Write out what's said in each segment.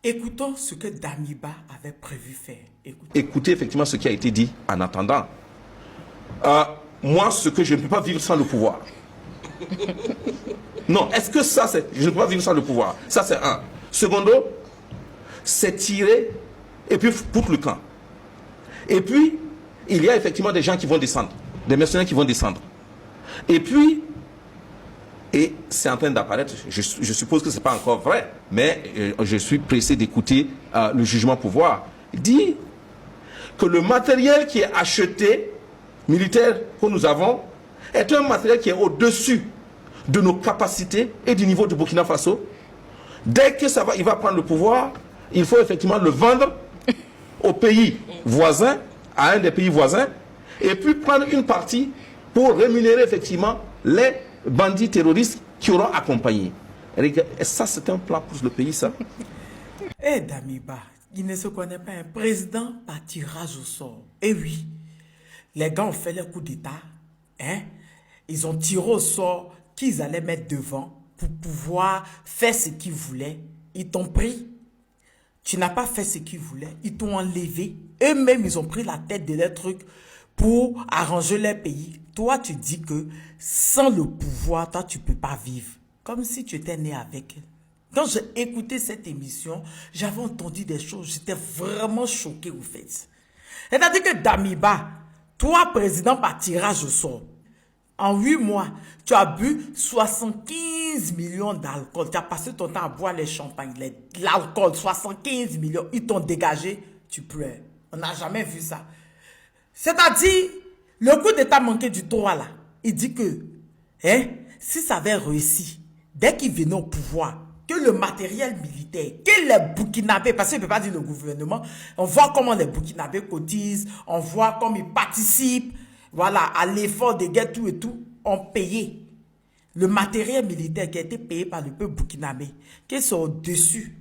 Écoutons ce que Damiba avait prévu faire. Écoutez effectivement ce qui a été dit en attendant. Moi, ce que je ne peux pas vivre sans le pouvoir. Non, est-ce que ça, c'est... Je ne peux pas vivre sans le pouvoir. Ça, c'est un. Secondo, c'est tirer et puis foutre le camp. Et puis, il y a effectivement des gens qui vont descendre. Des mercenaires qui vont descendre. Et puis, et c'est en train d'apparaître, je suppose que ce n'est pas encore vrai, mais je suis pressé d'écouter le jugement pouvoir. Il dit que le matériel qui est acheté, militaire que nous avons, est un matériel qui est au-dessus de nos capacités et du niveau du Burkina Faso. Dès que il va prendre le pouvoir, il faut effectivement le vendre aux pays voisins, à un des pays voisins, et puis prendre une partie pour rémunérer effectivement les bandits terroristes qui auront accompagné. Et ça, c'est un plan pour le pays, ça. Eh Damiba, il ne se connaît pas un président par tirage au sort. Eh oui, les gars ont fait le coup d'État. Hein? Ils ont tiré au sort qu'ils allaient mettre devant pour pouvoir faire ce qu'ils voulaient. Ils t'ont pris. Tu n'as pas fait ce qu'ils voulaient. Ils t'ont enlevé. Eux-mêmes, ils ont pris la tête de leurs trucs pour arranger leur pays. Toi, tu dis que sans le pouvoir, toi, tu ne peux pas vivre. Comme si tu étais né avec elle. Quand j'ai écouté cette émission, j'avais entendu des choses. J'étais vraiment choqué au fait. C'est-à-dire que Damiba, toi, président par tirage au sort, en 8 mois, tu as bu 75 millions d'alcool. Tu as passé ton temps à boire les champagnes, l'alcool, 75 millions. Ils t'ont dégagé, tu pleures. On n'a jamais vu ça. C'est-à-dire, le coup d'État manqué du 3 là, il dit que, hein, si ça avait réussi, dès qu'il venait au pouvoir, que le matériel militaire, que les Burkinabés, parce qu'il ne peut pas dire le gouvernement, on voit comment les Burkinabés cotisent, on voit comment ils participent, voilà, à l'effort de guerre, tout et tout, ont payé. Le matériel militaire qui a été payé par le peuple burkinabé, qui sont au-dessus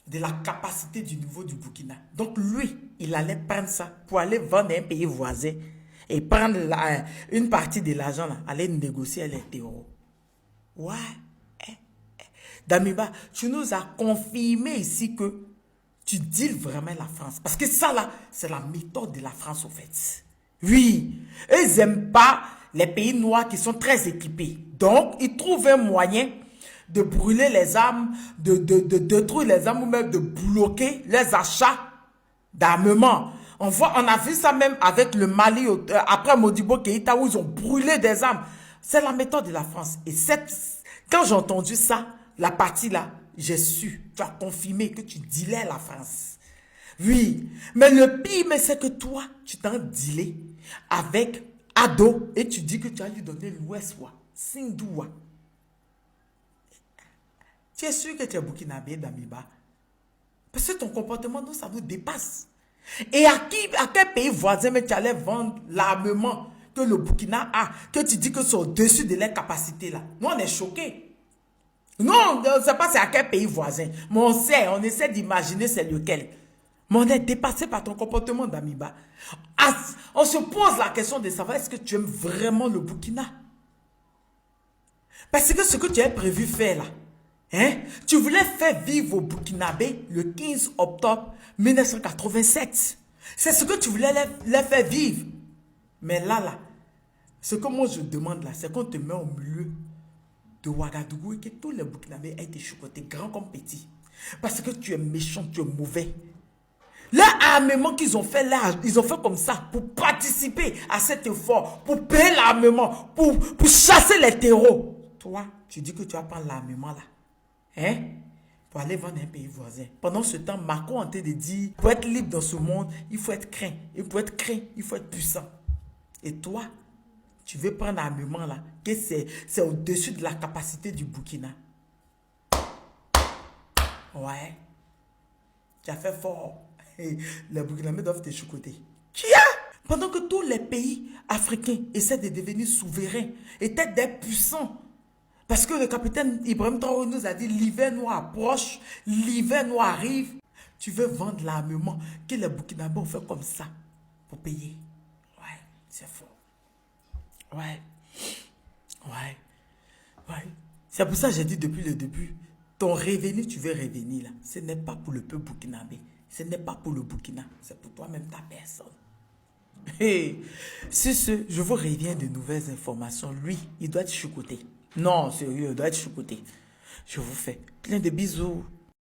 de la capacité du niveau du Burkina. Donc lui, il allait prendre ça pour aller vendre à un pays voisin et prendre une partie de l'argent, aller négocier les terreaux. Ouais. Damiba, tu nous as confirmé ici que tu deals vraiment la France. Parce que ça là, c'est la méthode de la France au fait. Oui, ils n'aiment pas les pays noirs qui sont très équipés. Donc, ils trouvent un moyen de brûler les armes, de détruire les armes ou même de bloquer les achats d'armement. On a vu ça même avec le Mali, après Modibo Keïta, où ils ont brûlé des armes. C'est la méthode de la France. Et quand j'ai entendu ça, la partie là, j'ai su, tu as confirmé que tu dealais la France. Oui, mais le pire, c'est que toi, tu t'en dealé avec Ado et tu dis que tu as lui donné l'Ouest, Sindoua. Tu es sûr que tu es burkinabé, Damiba? Parce que ton comportement, nous, ça nous dépasse. Et à quel pays voisin mais tu allais vendre l'armement que le Burkina a, que tu dis que c'est au-dessus de leurs capacités là? Nous, on est choqués. Non, on ne sait pas c'est à quel pays voisin. Mais on essaie d'imaginer c'est lequel. Mais on est dépassé par ton comportement, Damiba. On se pose la question de savoir est-ce que tu aimes vraiment le Burkina? Parce que ce que tu as prévu faire là, hein, tu voulais faire vivre au Burkinabé le 15 octobre 1987. C'est ce que tu voulais les faire vivre. Mais là, ce que moi je demande là, c'est qu'on te met au milieu de Ouagadougou et que tous les Burkinabés aient été chocotés, grands comme petits. Parce que tu es méchant, tu es mauvais. L'armement qu'ils ont fait là, ils ont fait comme ça pour participer à cet effort, pour payer l'armement, pour chasser les terreaux. Toi, tu dis que tu vas prendre l'armement là, hein, pour aller vendre un pays voisin. Pendant ce temps, Macron est en train de dire, pour être libre dans ce monde, il faut être craint. Et pour être craint, il faut être puissant. Et toi, tu veux prendre l'armement là, que c'est au-dessus de la capacité du Burkina. Ouais. Tu as fait fort. Les Burkinabés doivent te choucouter. Pendant que tous les pays africains essaient de devenir souverains, étaient des puissants. Parce que le capitaine Ibrahim Traoré nous a dit l'hiver noir approche, l'hiver noir arrive. Tu veux vendre l'armement que les Burkinabés ont fait comme ça pour payer. Ouais, c'est fort. Ouais. C'est pour ça que j'ai dit depuis le début, ton revenu, tu veux revenir là. Ce n'est pas pour le peuple burkinabé. Ce n'est pas pour le Burkina. C'est pour toi-même, ta personne. Hey, c'est ce, je vous reviens de nouvelles informations. Lui, il doit être choucouté. Non, sérieux, il doit être choucouté. Je vous fais plein de bisous.